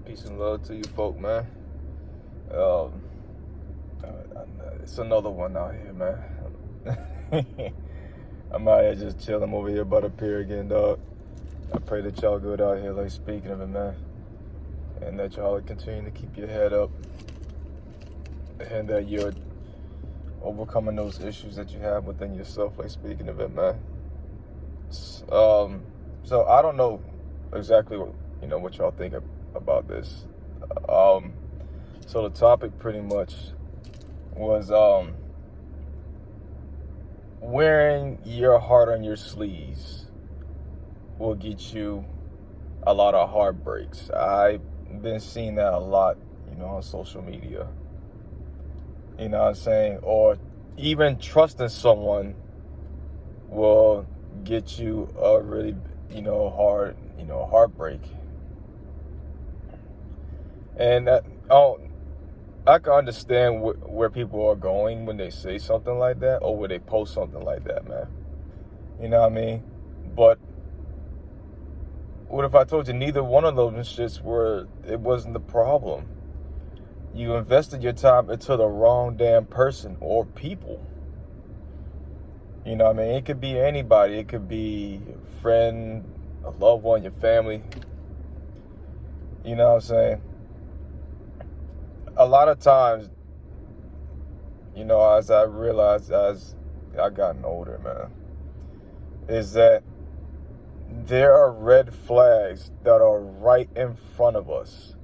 Peace and love to you folk, man. Um, it's another one out here, man. I'm out here just chilling over here by the pier again, dog. I pray that y'all good out here, like speaking of it, man. And that y'all continue to keep your head up. And that you're overcoming those issues that you have within yourself, like speaking of it, man. So I don't know exactly what y'all think about this. So the topic pretty much was wearing your heart on your sleeves will get you a lot of heartbreaks. I've been seeing that a lot, on social media. You know what I'm saying? Or even trusting someone will get you a really, heartbreak. And I can understand where people are going when they say something like that or when they post something like that, man. You know what I mean? But what if I told you neither one of those shits it wasn't the problem? You invested your time into the wrong damn person or people. You know what I mean? It could be anybody. It could be a friend, a loved one, your family. You know what I'm saying? A lot of times, as I realized as I gotten older, man, is that there are red flags that are right in front of us.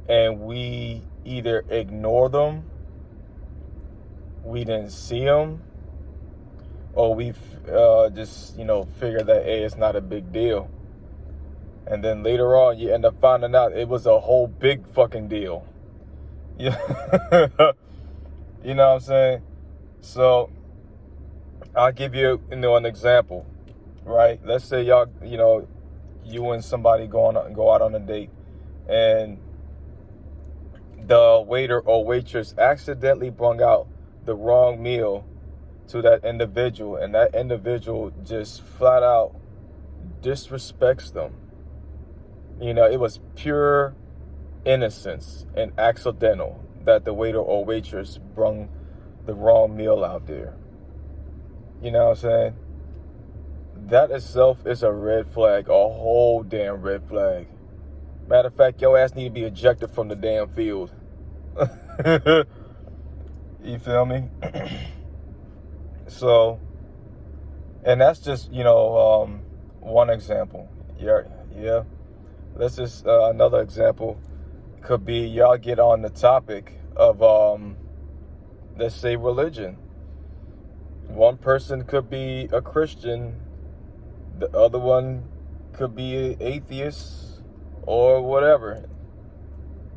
And we either ignore them, we didn't see them, or we just, figure that, hey, it's not a big deal. And then later on, you end up finding out it was a whole big fucking deal. Yeah. You know what I'm saying? So, I'll give you, an example, right? Let's say y'all, you and somebody go out on a date, and the waiter or waitress accidentally brung out the wrong meal to that individual, and that individual just flat out disrespects them. It was pure innocence and accidental that the waiter or waitress brung the wrong meal out there. You know what I'm saying? That itself is a red flag, a whole damn red flag. Matter of fact, your ass need to be ejected from the damn field. You feel me? So, and that's just, one example. Yeah. Let's just, another example could be y'all get on the topic of, let's say, religion. One person could be a Christian. The other one could be an atheist or whatever,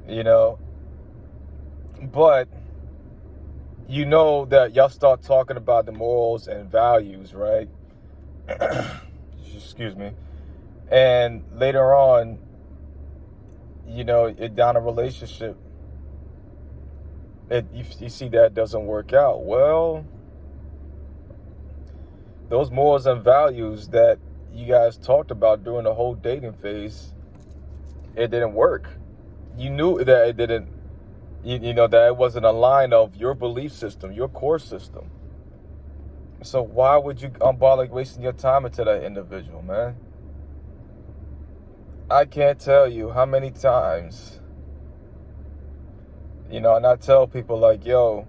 But, that y'all start talking about the morals and values, right? Excuse me. And later on, you're down a relationship. You see that doesn't work out. Well, those morals and values that you guys talked about during the whole dating phase, it didn't work. You knew that it didn't, that it wasn't a line of your belief system, your core system. So why would you bother wasting your time into that individual, man? I can't tell you how many times, and I tell people like, yo,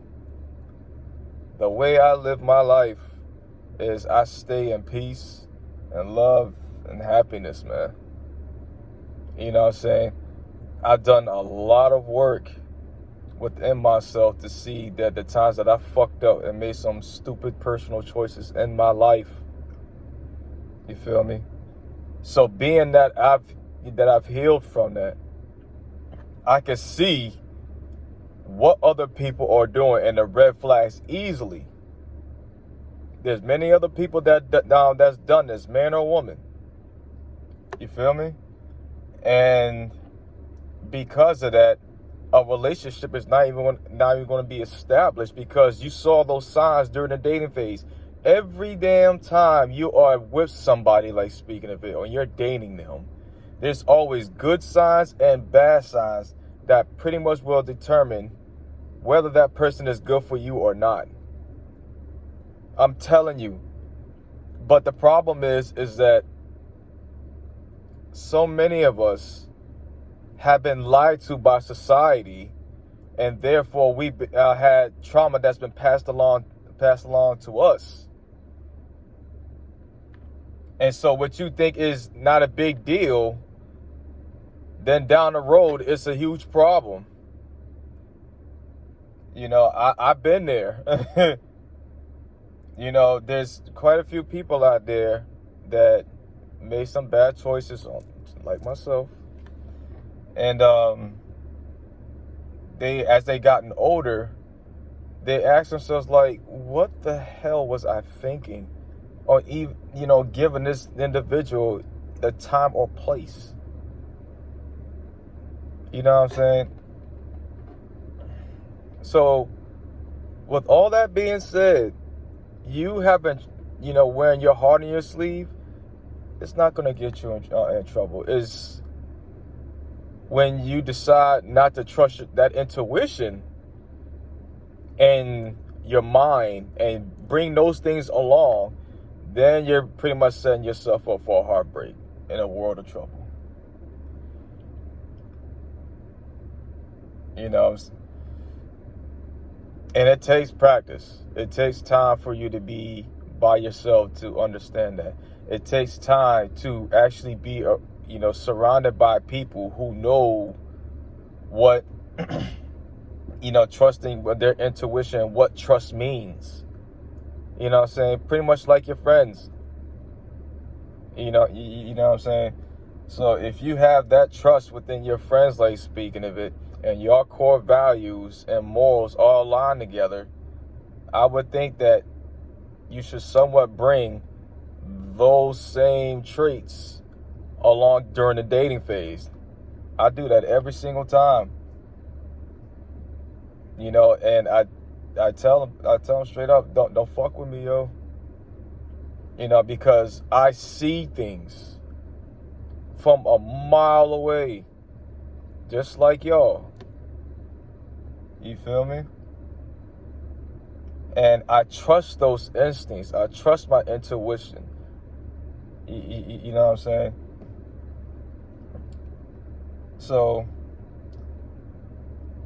the way I live my life is I stay in peace and love and happiness, man. You know what I'm saying? I've done a lot of work within myself to see that the times that I fucked up and made some stupid personal choices in my life, you feel me? So being that I've healed from that, I can see what other people are doing and the red flags easily. There's many other people that's done this, man or woman. You feel me? And because of that, a relationship is not even going to be established because you saw those signs during the dating phase. Every damn time you are with somebody, like speaking of it, or you're dating them, There's always good signs and bad signs that pretty much will determine whether that person is good for you or not. I'm telling you. But the problem is that so many of us have been lied to by society, and therefore we had trauma that's been passed along to us. And so what you think is not a big deal, then down the road it's a huge problem. You know, I've been there. You know, there's quite a few people out there that made some bad choices, like myself. And as they gotten older, they ask themselves, like, what the hell was I thinking? Or even, you know, giving this individual the time or place. You know what I'm saying? So, with all that being said, you haven't, you know, wearing your heart on your sleeve, it's not going to get you in trouble. It's when you decide not to trust that intuition and your mind and bring those things along, then you're pretty much setting yourself up for a heartbreak and a world of trouble. You know, and it takes practice. It takes time for you to be by yourself to understand that. It takes time to actually be, you know, surrounded by people who know what, you know, trusting their intuition, what trust means. You know what I'm saying? Pretty much like your friends. You know what I'm saying? So if you have that trust within your friends, like speaking of it, and your core values and morals all align together, I would think that you should somewhat bring those same traits along during the dating phase. I do that every single time. You know, and I tell them straight up, don't fuck with me, yo. You know, because I see things from a mile away, just like y'all. You feel me? And I trust those instincts. I trust my intuition. You know what I'm saying? So,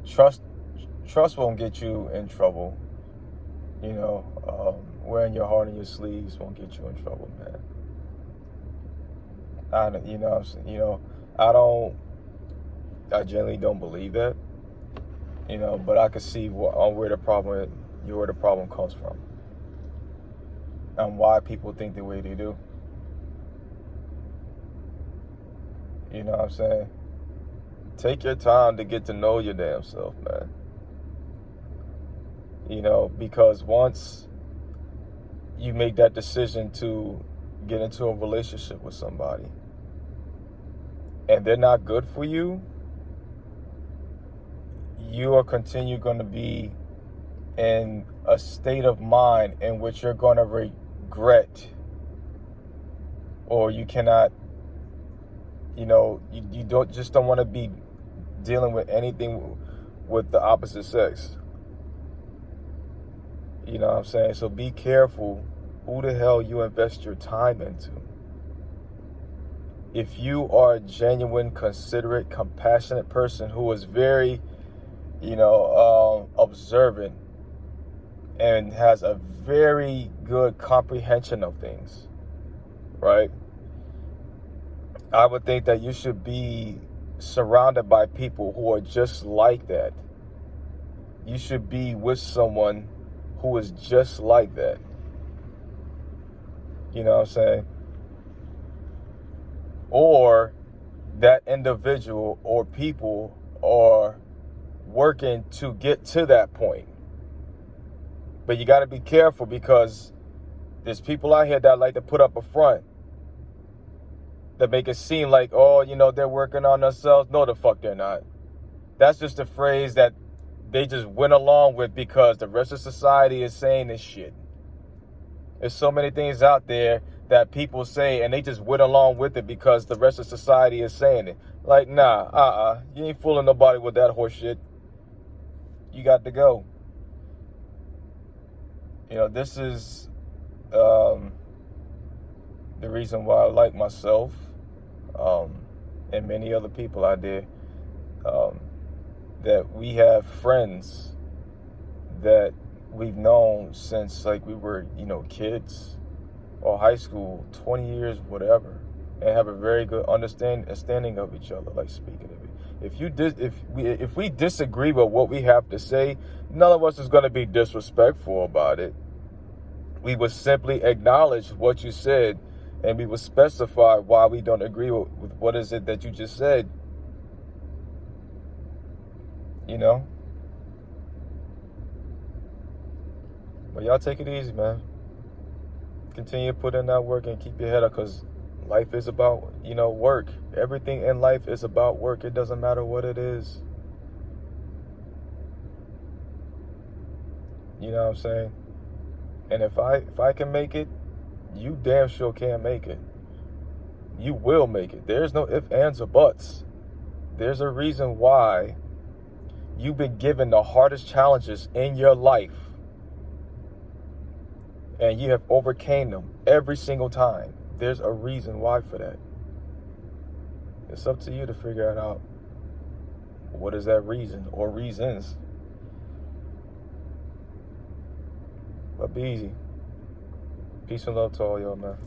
trust won't get you in trouble. You know, wearing your heart on your sleeves won't get you in trouble, man. I generally don't believe that. You know, but I can see where the problem comes from, and why people think the way they do. You know what I'm saying? Take your time to get to know your damn self, man. You know, because once you make that decision to get into a relationship with somebody, and they're not good for you, you are going to be in a state of mind in which you're going to regret, or you cannot, you know, you don't want to be dealing with anything with the opposite sex. You know what I'm saying? So be careful who the hell you invest your time into. If you are a genuine, considerate, compassionate person who is very, you know, observant and has a very good comprehension of things, right? I would think that you should be surrounded by people who are just like that. You should be with someone who is just like that. You know what I'm saying? Or that individual or people are working to get to that point. But you got to be careful, because there's people out here that like to put up a front that make it seem like, oh, you know, they're working on themselves. No, the fuck they're not. That's just a phrase that they just went along with because the rest of society is saying this shit. There's so many things out there that people say, and they just went along with it because the rest of society is saying it. Like, nah, you ain't fooling nobody with that horse shit. You got to go. This is the reason why I like myself and many other people out there, that we have friends that we've known since like we were, kids or high school, 20 years, whatever, and have a very good understanding of each other, like speaking of it. If we disagree with what we have to say, none of us is going to be disrespectful about it. We would simply acknowledge what you said, and we would specify why we don't agree with what is it that you just said. But y'all take it easy, man. Continue to put in that work and keep your head up, because life is about, work. Everything in life is about work. It doesn't matter what it is. You know what I'm saying? And if I can make it, you damn sure can make it. You will make it. There's no ifs, ands, or buts. There's a reason why you've been given the hardest challenges in your life, and you have overcame them every single time. There's a reason why for that. It's up to you to figure it out. What is that reason or reasons? But be easy. Peace and love to all y'all, man.